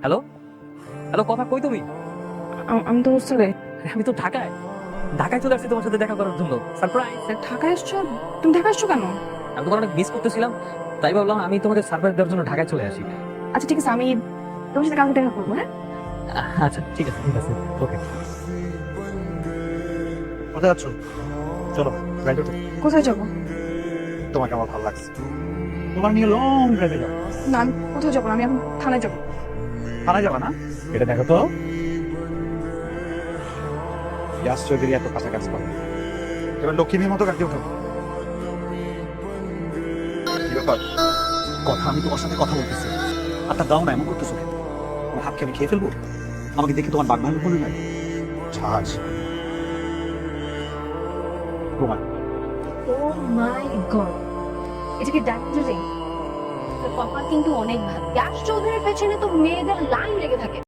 Hello hello, কথা কই তুমি? আমি তো হোস্টেলে। আমি তো ঢাকায় ঢাকায় চলে আসছি তোমার সাথে দেখা করার জন্য। সারপ্রাইজ। ঢাকায় আসছো? তুমি ঢাকা আসছো কেন? আমি তোমার অনেক মিস করতেছিলাম, তাই ভাবলাম আমি তোমাকে সারপ্রাইজ দেওয়ার জন্য ঢাকায় চলে আসি। আচ্ছা ঠিক আছে, আমি তোমার সাথে কালকে দেখা করবো। হ্যাঁ আচ্ছা ঠিক আছে ঠিক আছে, ওকে। কোথায় যাচ্ছ? চলো ড্রাইভে উঠো। কোথায় যাবো? তোমাকে আমার ভালো লাগছে, তোমার নিয়ে লং ড্রাইভে যাও। না আমি কোথাও যাবো না, আমি এখন থানায় যাবো। থানায় যাবা না? এটা দেখো তো, ইয়াস চৌধুরী এত কাছাকাছি করে, এবার লক্ষ্মীর মতো কাটিয়ে উঠো। কি ব্যাপার? কথা, আমি তোমার সাথে কথা বলতেছি আর তা দাও না, এমন করতেছো কেন? আমার হাতকে আমি খেয়ে ফেলবো? আমাকে দেখে তোমার বাগনান মনে হয়? ছাড় তোমার। ও মাই গড, এটা কি ডায়মন্ড রিং? কপাল কিন্তু অনেক ভালো। ইয়াশ চৌধুরীর পেছনে তো মেয়েদের লাইন লেগে থাকে।